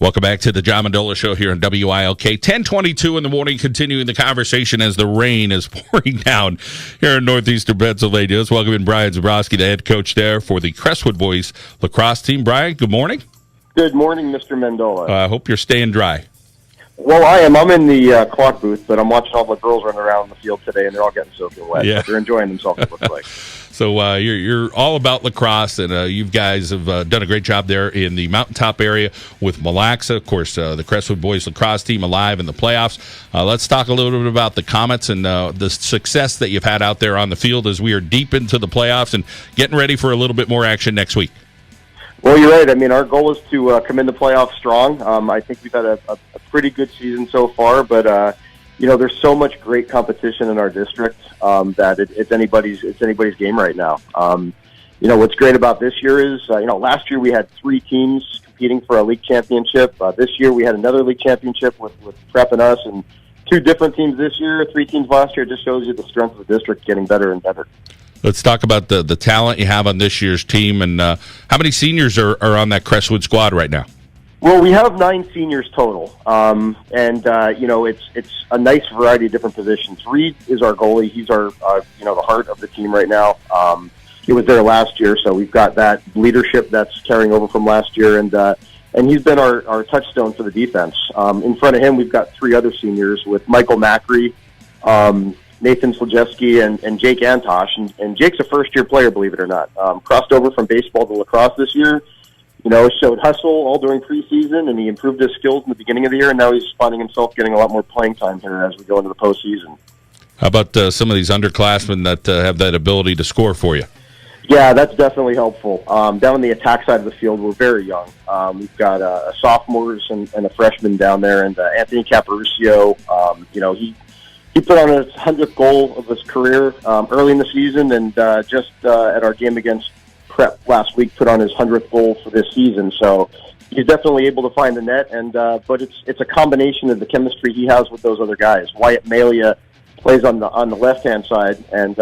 Welcome back to the John Mendola Show here on WILK. 10:22 in the morning, continuing the conversation as the rain is pouring down here in northeastern Pennsylvania. Let's welcome in Brian Zabroski, the head coach there for the Crestwood boys lacrosse team. Brian, good morning. Good morning, Mr. Mendola. I hope you're staying dry. Well, I am. I'm in the clock booth, but I'm watching all the girls running around the field today, and they're all getting soaking wet. Yeah. But they're enjoying themselves, it looks like. So you're all about lacrosse, and you guys have done a great job there in the mountaintop area with LAX. Of course, the Crestwood boys lacrosse team alive in the playoffs. Let's talk a little bit about the Comets and the success that you've had out there on the field as we are deep into the playoffs and getting ready for a little bit more action next week. Well, you're right. I mean, our goal is to come in the playoffs strong. I think we've had a pretty good season so far, but there's so much great competition in our district that it's anybody's game right now. What's great about this year is, last year we had 3 teams competing for a league championship. This year we had another league championship with Prep and us, and 2 different teams this year, 3 teams last year. It just shows you the strength of the district getting better and better. Let's talk about the talent you have on this year's team, and how many seniors are on that Crestwood squad right now? Well, we have 9 seniors total, it's a nice variety of different positions. Reed is our goalie; he's our the heart of the team right now. He was there last year, so we've got that leadership that's carrying over from last year, and he's been our touchstone for the defense. In front of him, we've got 3 other seniors with Michael Macri, Nathan Slajewski, and Jake Antosh. And Jake's a first-year player, believe it or not. Crossed over from baseball to lacrosse this year. Showed hustle all during preseason, and he improved his skills in the beginning of the year, and now he's finding himself getting a lot more playing time here as we go into the postseason. How about some of these underclassmen that have that ability to score for you? Yeah, that's definitely helpful. Down on the attack side of the field, we're very young. We've got sophomores and a freshman down there, and Anthony Caparucio, he put on his 100th goal of his career early in the season, and just at our game against Prep last week put on his 100th goal for this season. So he's definitely able to find the net, and but it's a combination of the chemistry he has with those other guys. Wyatt Malia plays on the left-hand side, and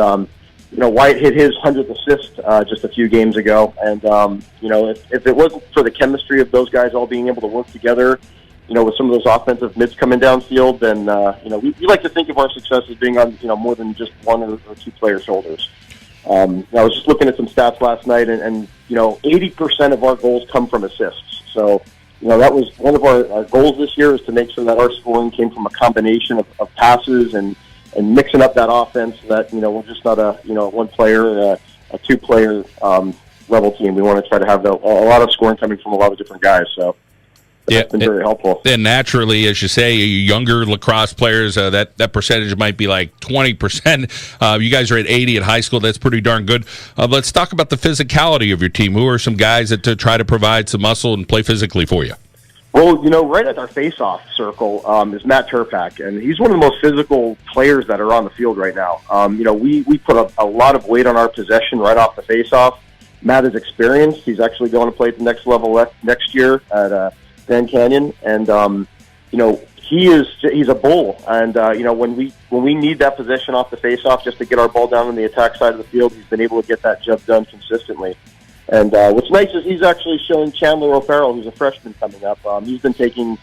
Wyatt hit his 100th assist just a few games ago. And if it wasn't for the chemistry of those guys all being able to work together, with some of those offensive mids coming downfield, then we like to think of our success as being on more than just 1 or 2 players' shoulders. I was just looking at some stats last night, and 80% of our goals come from assists. So, that was one of our goals this year, is to make sure that our scoring came from a combination of passes and mixing up that offense, so that, we're just not a 1-player, a 2-player level team. We want to try to have a lot of scoring coming from a lot of different guys. So that's been very helpful. And naturally, as you say, younger lacrosse players, that percentage might be like 20%. You guys are at 80 at high school. That's pretty darn good. Let's talk about the physicality of your team. Who are some guys that try to provide some muscle and play physically for you? Well, right at our face-off circle is Matt Turpak, and he's one of the most physical players that are on the field right now. We put a lot of weight on our possession right off the face-off. Matt is experienced. He's actually going to play at the next level next year at Grand Canyon, and he's a bull. And when we need that possession off the face-off just to get our ball down on the attack side of the field, he's been able to get that job done consistently. And what's nice is he's actually showing Chandler O'Farrell, who's a freshman coming up. He's been taking,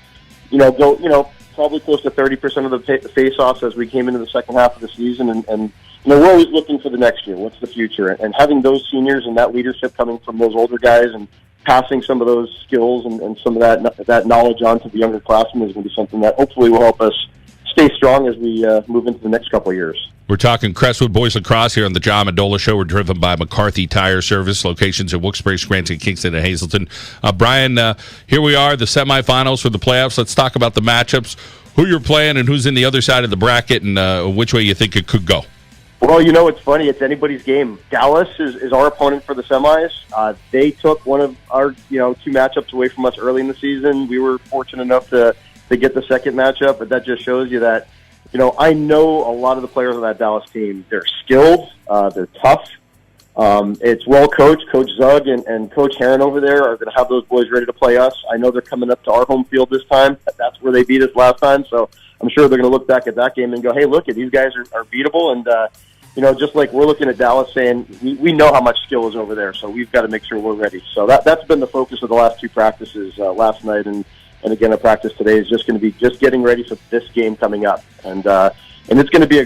probably close to 30% of the face-offs as we came into the second half of the season, and we're always looking for the next year. What's the future? And having those seniors and that leadership coming from those older guys and passing some of those skills and some of that knowledge on to the younger classmen is going to be something that hopefully will help us stay strong as we move into the next couple of years. We're talking Crestwood Boys Lacrosse here on the John Mendola Show. We're driven by McCarthy Tire Service, locations at Wilkes-Barre, Scranton, Kingston, and Hazleton. Brian, here we are, the semifinals for the playoffs. Let's talk about the matchups, who you're playing and who's in the other side of the bracket, and which way you think it could go. Well, it's funny. It's anybody's game. Dallas is our opponent for the semis. They took one of our, 2 matchups away from us early in the season. We were fortunate enough to get the second matchup, but that just shows you that, I know a lot of the players on that Dallas team. They're skilled. They're tough. It's well coached. Coach Zug and Coach Heron over there are going to have those boys ready to play us. I know they're coming up to our home field this time. That's where they beat us last time. So I'm sure they're going to look back at that game and go, hey, look, these guys are beatable. And, just like we're looking at Dallas saying, we know how much skill is over there, so we've got to make sure we're ready. So that's been the focus of the last 2 practices last night. And, and again at practice today, is just going to be just getting ready for this game coming up, and it's going to be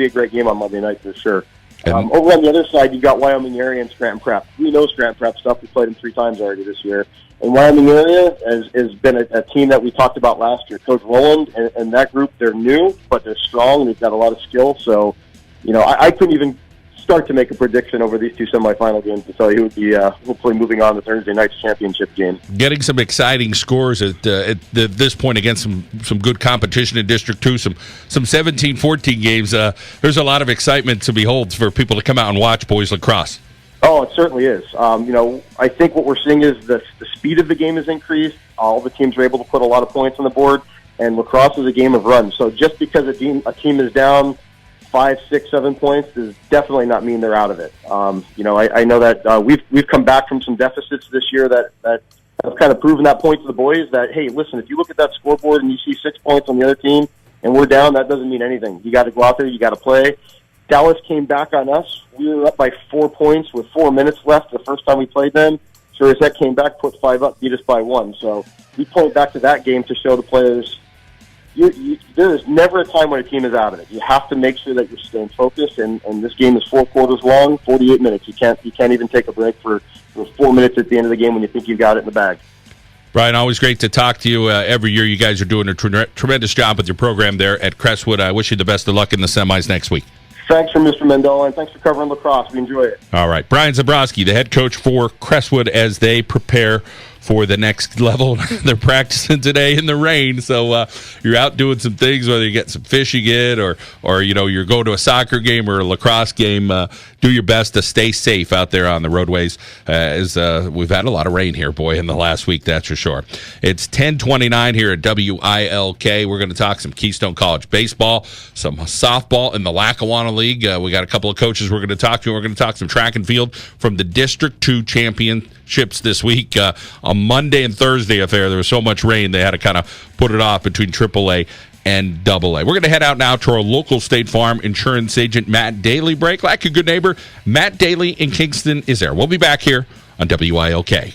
a great game on Monday night for sure. Over on the other side, you got Wyoming area and Scranton Prep. We know Scranton Prep stuff. We played them 3 times already this year. And Wyoming area has been a team that we talked about last year. Coach Roland and that group, they're new, but they're strong. They've got a lot of skill. So, I couldn't even start to make a prediction over these 2 semifinal games to tell you who would be hopefully moving on to Thursday night's championship game. Getting some exciting scores at this point against some good competition in District 2, some 17-14 games. There's a lot of excitement to behold for people to come out and watch boys lacrosse. Oh, it certainly is. I think what we're seeing is the speed of the game has increased. All the teams are able to put a lot of points on the board, and lacrosse is a game of runs. So just because a team is down 5, 6, 7 points does definitely not mean they're out of it. I know that we've come back from some deficits this year that have kind of proven that point to the boys that, hey, listen, if you look at that scoreboard and you see 6 points on the other team and we're down, that doesn't mean anything. You got to go out there, you got to play. Dallas came back on us. We were up by 4 points with 4 minutes left the first time we played them. Surisette came back, put 5 up, beat us by 1. So we point back to that game to show the players there is never a time when a team is out of it. You have to make sure that you're staying focused, and this game is 4 quarters long, 48 minutes. You can't even take a break for 4 minutes at the end of the game when you think you've got it in the bag. Brian, always great to talk to you every year. You guys are doing a tremendous job with your program there at Crestwood. I wish you the best of luck in the semis next week. Thanks for Mr. Mendola, and thanks for covering lacrosse. We enjoy it. All right. Brian Zabroski, the head coach for Crestwood, as they prepare for the next level. They're practicing today in the rain, so you're out doing some things, whether you get some fishing in or you're going to a soccer game or a lacrosse game. Do your best to stay safe out there on the roadways, as we've had a lot of rain here, boy, in the last week, that's for sure. It's 10:29 here at WILK. We're going to talk some Keystone College baseball, some softball in the Lackawanna League. We got a couple of coaches we're going to talk to. We're going to talk some track and field from the District 2 championships this week. On Monday and Thursday affair, there was so much rain they had to kind of put it off between AAA and AA. We're going to head out now to our local State Farm insurance agent, Matt Daly. Break like a good neighbor. Matt Daly in Kingston is there. We'll be back here on WILK.